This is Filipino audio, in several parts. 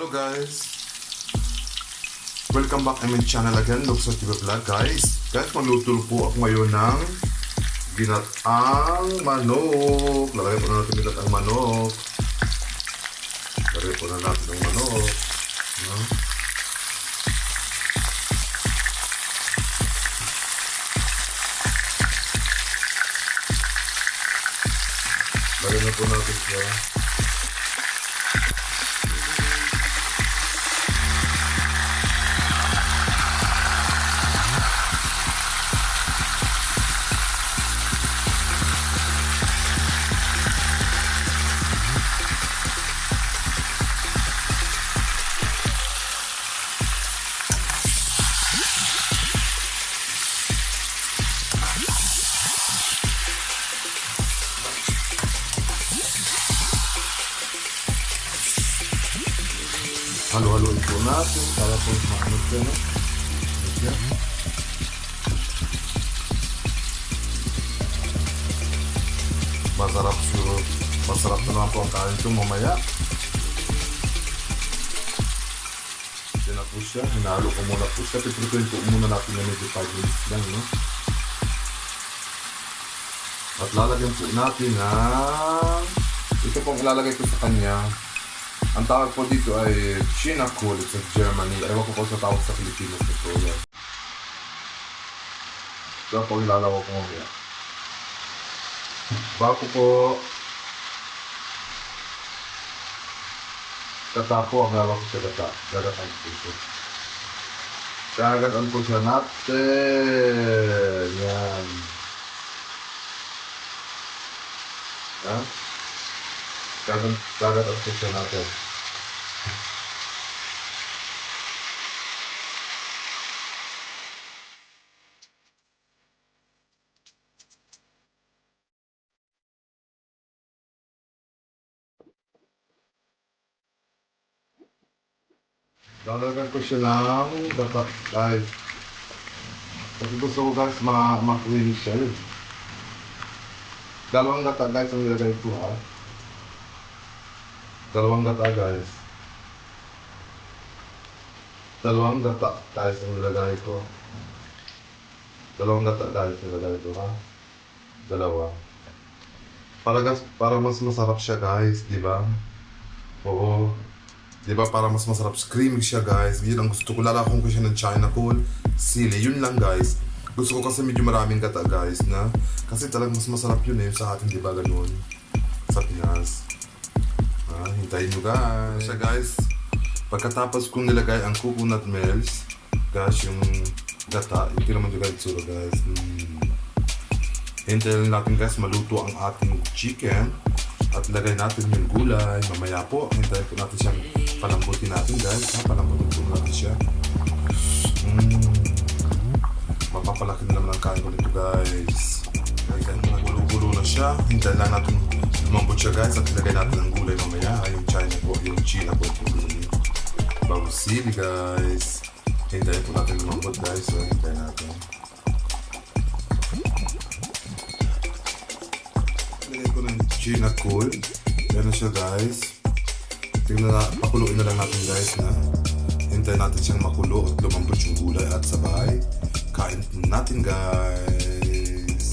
Hello guys, welcome back to my channel again, Luxor TV Vlog guys. Magluto po ako ngayon ng ginataang manok. Lalagay po na natin ginataang manok. Lalagay po na natin ang manok. No? Lagay na po natin siya. Halo-haloin po natin para po maanod siya, no? Masarap na naman po ang kain ito mamaya. Yan na po siya. Hinalo ko muna po siya. Piprituin po muna natin na medyo 5 minutes lang, no? At lalagyan po natin ng ito pong ilalagay ko sa kanya. Ang tawag po dito ay Chinakohl sa Germany. Ewan ko po sa tawag sa Pilipinas nito. Ito po ilalawa ko mamaya. Bago po gata po ang lawa ko sa gata. Gagatan po ito. Gagatan po siya natin. Yan. Ha? Gagatan po siya natin. Lalagyan ko siya ng gata, guys. Kasi gusto ko guys ma-creamy siya. Dalawang gata guys ang nilagay ko ha. Dalawang gata guys. Dalawang gata guys ang nilagay ko. Dalawang gata guys ang nilagay ko ha. Dalawa. Para mas masarap siya guys, di ba? Oo. Diba para mas masarap, creamy siya guys. Yun ang gusto ko, lalakong ko siya ng Chinakohl sili, yun lang guys. Gusto ko kasi medyo maraming gata guys na kasi talagang mas masarap yun sa atin, diba ganun sa Pinas. Hintayin nyo guys. Siya guys, pagkatapos kong nilagay ang coconut milk guys, yung gata, yung kinaman nyo guys sura guys. Hintayin natin guys maluto ang ating chicken. At lagay natin yung gulay. Mamaya po, hintayin po natin siyang palambutin natin guys. Palambutin po natin siya. Mapapalaki na naman ang kain ko nito guys. Kaya nagulo-gulo na siya. Hintayin lang natin lumambot siya guys. At ilagay natin ang gulay mamaya. Yung China po. Bago sili guys. Hintayin po natin lumambot guys. So hintayin natin. Lagay ko ng Chinakohl. Yan na siya guys. Pakuluin na lang natin guys na hintayin natin siyang makulo at lumambot yung gulay at sabay kain natin guys.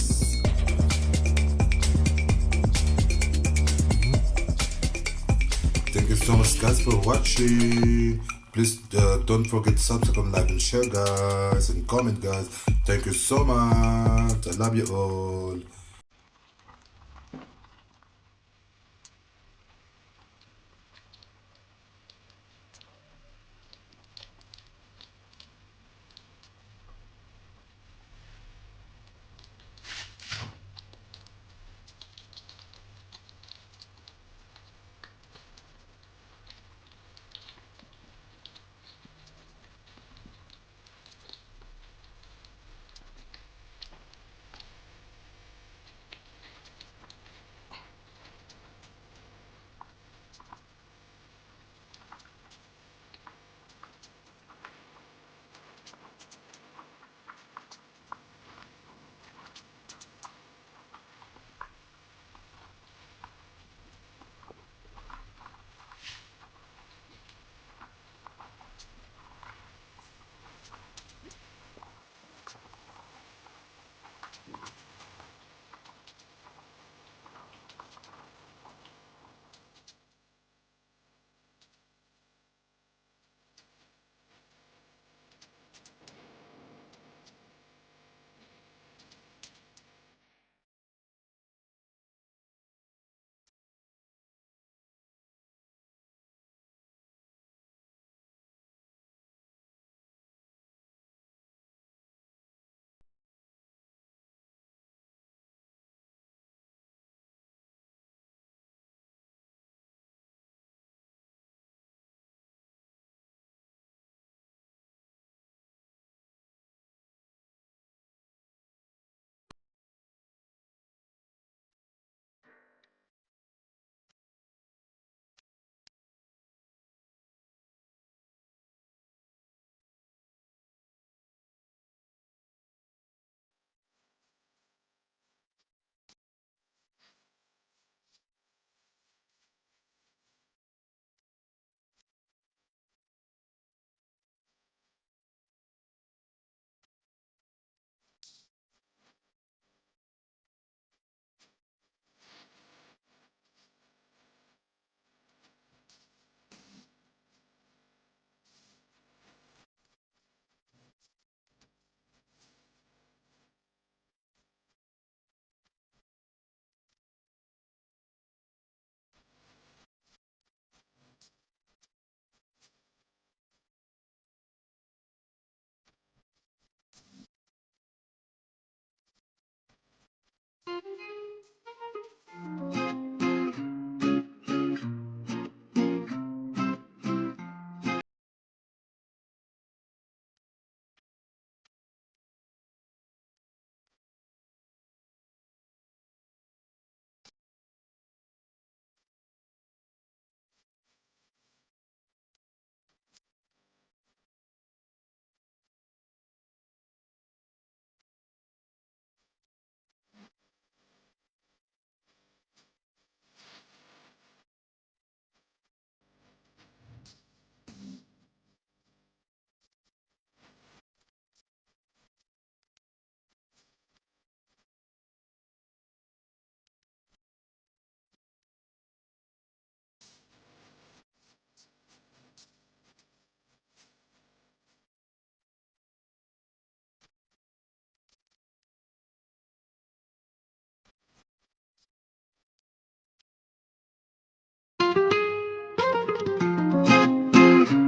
Thank you so much guys for watching. Please don't forget to subscribe, like and share guys and comment guys. Thank you so much. I love you all.